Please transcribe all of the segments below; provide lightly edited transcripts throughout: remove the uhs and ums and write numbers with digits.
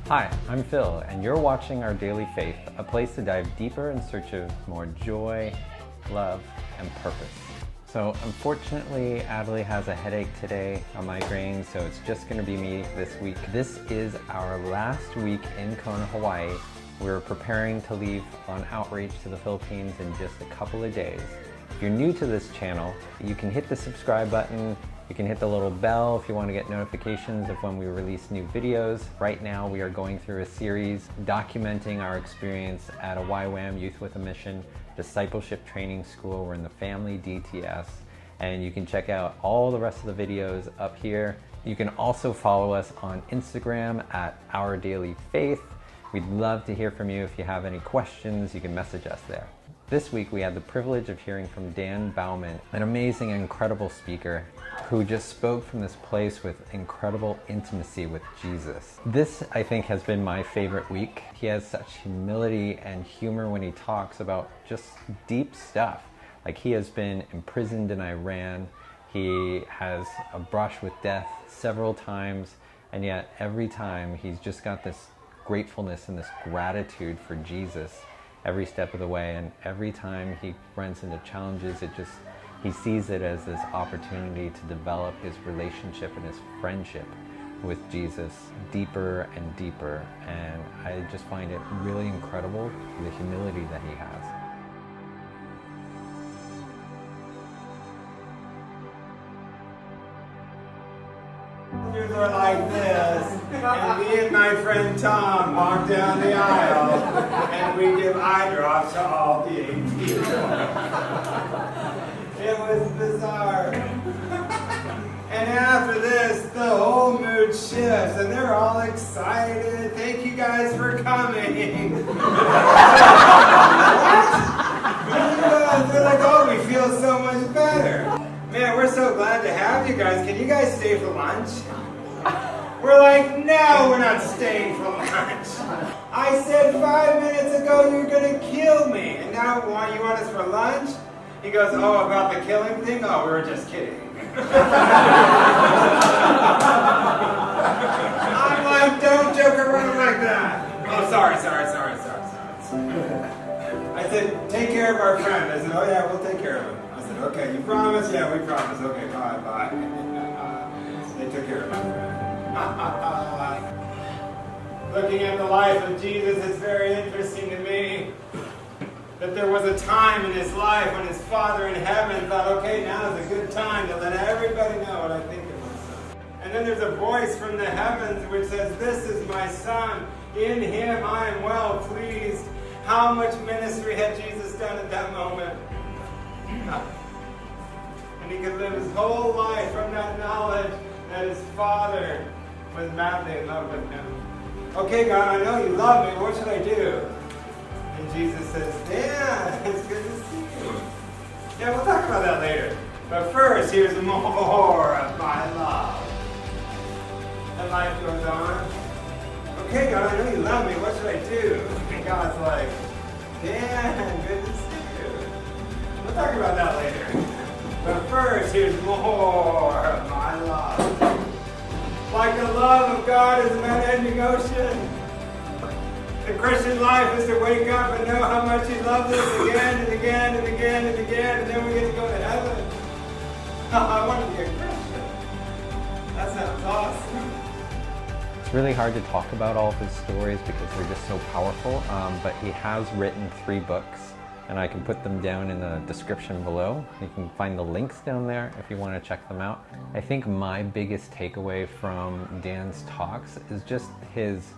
Hi, I'm Phil, and you're watching Our Daily Faith, a place to dive deeper in search of more joy, love, and purpose. So unfortunately, Adley has a headache today, a migraine, so it's just going to be me this week. This is our last week in Kona, Hawaii. We're preparing to leave on outreach to the Philippines in just a couple of days. If you're new to this channel, you can hit the subscribe button. You can hit the little bell if you want to get notifications of when we release new videos. Right now we are going through a series documenting our experience at a YWAM Youth with a Mission discipleship training school. We're in the family DTS, and you can check out all the rest of the videos up here. You can also follow us on Instagram at Our Daily Faith. We'd love to hear from you. If you have any questions, you can message us there. This week we had the privilege of hearing from Dan Baumann, an amazing and incredible speaker who just spoke from this place with incredible intimacy with Jesus. This, I think, has been my favorite week. He has such humility and humor when he talks about just deep stuff. Like, he has been imprisoned in Iran. He has a brush with death several times, and yet every time he's just got this gratefulness and this gratitude for Jesus every step of the way. And every time he runs into challenges, he sees it as this opportunity to develop his relationship and his friendship with Jesus deeper and deeper. And I just find it really incredible, the humility that he has. Are like this, and me and my friend Tom walk down the aisle, and we give eye drops to all the 8 people. It was bizarre. And after this, the whole mood shifts, and they're all excited. Thank you guys for coming. They're like, oh, we feel so much better. Man, we're so glad to have you guys. Can you guys stay for lunch? We're like, no, we're not staying for lunch. I said 5 minutes ago you were going to kill me, and now you want us for lunch? He goes, oh, about the killing thing? Oh, we were just kidding. I'm like, don't joke around like that. Oh, sorry. I said, take care of our friend. I said, oh yeah, we'll take care of him. I said, okay, you promise? Yeah, we promise. Okay, bye. They took care of my friend. Looking at the life of Jesus, it's very interesting to me that there was a time in his life when his Father in heaven thought, okay, now is a good time to let everybody know what I think of my son. And then there's a voice from the heavens which says, this is my son, in him I am well pleased. How much ministry had Jesus done at that moment? And he could live his whole life from that knowledge that his Father was madly in love with him. Okay, God, I know you love me. What should I do? And Jesus says, Dan, it's good to see you. Yeah, we'll talk about that later. But first, here's more of my love. And life goes on. Okay, God, I know you love me. What should I do? And God's like, Dan, good to see you. We'll talk about that later. But first, here's more of my love. Like the love of God is an unending ocean. The Christian life is to wake up and know how much He loves us again and again and again and again, and then we get to go to heaven. I want to be a Christian. That sounds awesome. It's really hard to talk about all of his stories because they're just so powerful, but he has written 3 books, and I can put them down in the description below. You can find the links down there if you want to check them out. I think my biggest takeaway from Dan's talks is just his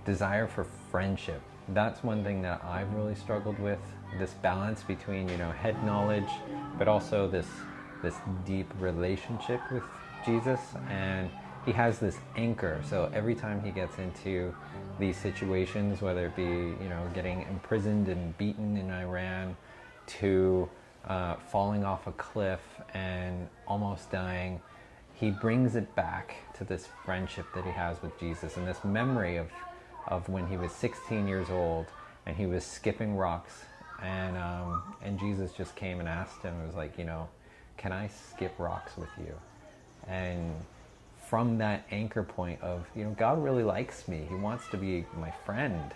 desire for friendship. That's one thing that I've really struggled with, this balance between, head knowledge, but also this deep relationship with Jesus. And he has this anchor, so every time he gets into these situations, whether it be getting imprisoned and beaten in Iran, to falling off a cliff and almost dying, he brings it back to this friendship that he has with Jesus, and this memory of when he was 16 years old and he was skipping rocks, and Jesus just came and asked him, it was like, can I skip rocks with you? And from that anchor point of, God really likes me. He wants to be my friend.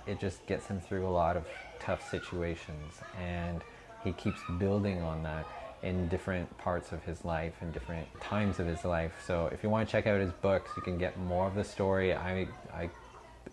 It just gets him through a lot of tough situations, and he keeps building on that in different parts of his life and different times of his life. So if you want to check out his books, you can get more of the story.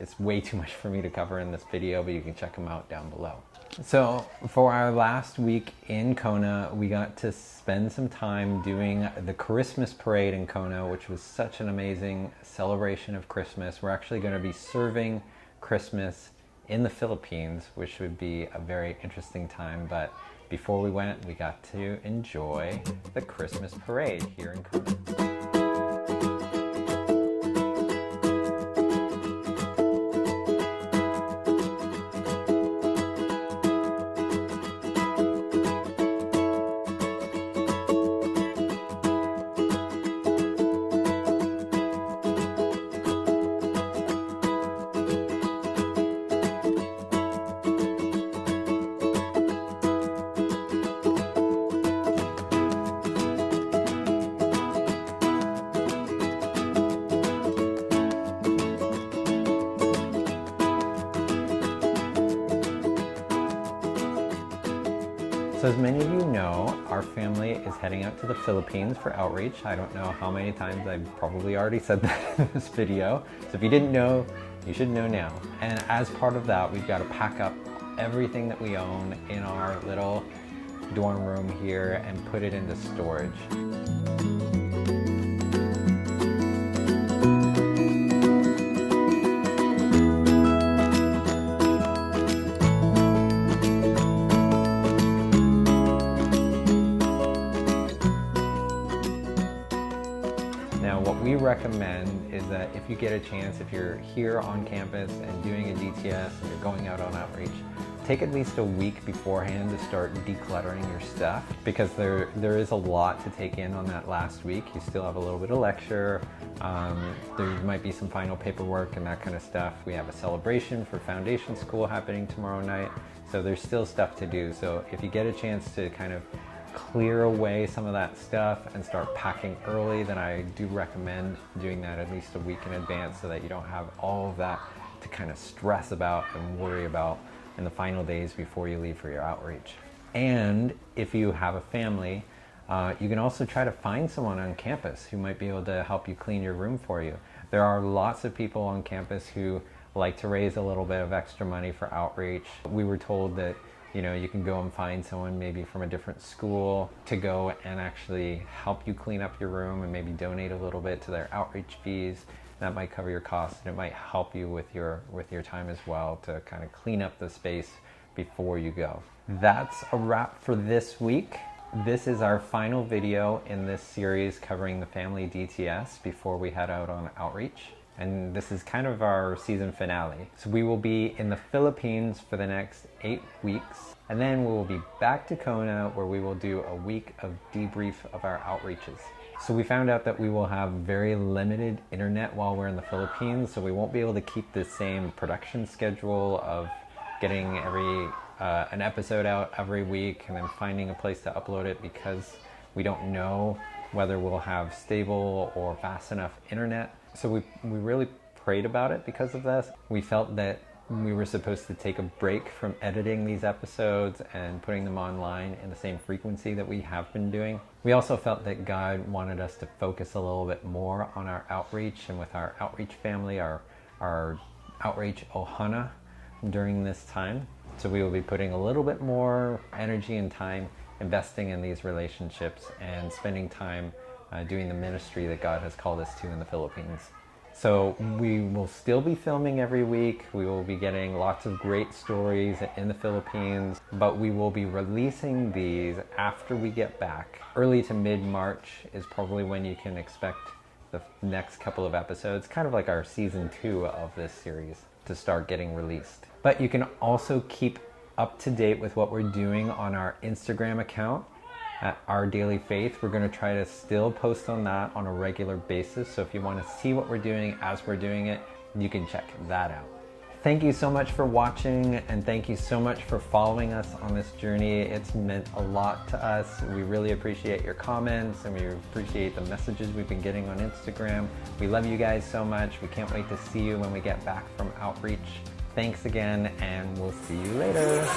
It's way too much for me to cover in this video, but you can check them out down below. So for our last week in Kona, we got to spend some time doing the Christmas parade in Kona, which was such an amazing celebration of Christmas. We're actually going to be serving Christmas in the Philippines, which would be a very interesting time. But before we went, we got to enjoy the Christmas parade here in Kona. So as many of you know, our family is heading out to the Philippines for outreach. I don't know how many times I've probably already said that in this video. So if you didn't know, you should know now. And as part of that, we've got to pack up everything that we own in our little dorm room here and put it into storage. We recommend is that if you get a chance, if you're here on campus and doing a DTS and you're going out on outreach, take at least a week beforehand to start decluttering your stuff, because there is a lot to take in on that last week. You still have a little bit of lecture, there might be some final paperwork and that kind of stuff. We have a celebration for foundation school happening tomorrow night, so there's still stuff to do. So if you get a chance to kind of clear away some of that stuff and start packing early, then I do recommend doing that at least a week in advance, so that you don't have all of that to kind of stress about and worry about in the final days before you leave for your outreach. And if you have a family, you can also try to find someone on campus who might be able to help you clean your room for you. There are lots of people on campus who like to raise a little bit of extra money for outreach. We were told that you can go and find someone maybe from a different school to go and actually help you clean up your room and maybe donate a little bit to their outreach fees. That might cover your costs, and it might help you with your time as well to kind of clean up the space before you go. That's a wrap for this week. This is our final video in this series covering the family DTS before we head out on outreach. And this is kind of our season finale. So we will be in the Philippines for the next 8 weeks, and then we will be back to Kona, where we will do a week of debrief of our outreaches. So we found out that we will have very limited internet while we're in the Philippines, so we won't be able to keep the same production schedule of getting an episode out every week and then finding a place to upload it, because we don't know whether we'll have stable or fast enough internet. So we really prayed about it because of this. We felt that we were supposed to take a break from editing these episodes and putting them online in the same frequency that we have been doing. We also felt that God wanted us to focus a little bit more on our outreach and with our outreach family, our outreach ohana during this time. So we will be putting a little bit more energy and time investing in these relationships and spending time doing the ministry that God has called us to in the Philippines. So we will still be filming every week. We will be getting lots of great stories in the Philippines, but we will be releasing these after we get back. Early to mid-March is probably when you can expect the next couple of episodes, kind of like our season 2 of this series, to start getting released. But you can also keep up to date with what we're doing on our Instagram account at Our Daily Faith. We're going to try to still post on that on a regular basis. So if you want to see what we're doing as we're doing it, you can check that out. Thank you so much for watching, and thank you so much for following us on this journey. It's meant a lot to us. We really appreciate your comments, and we appreciate the messages we've been getting on Instagram. We love you guys so much. We can't wait to see you when we get back from outreach. Thanks again, and we'll see you later.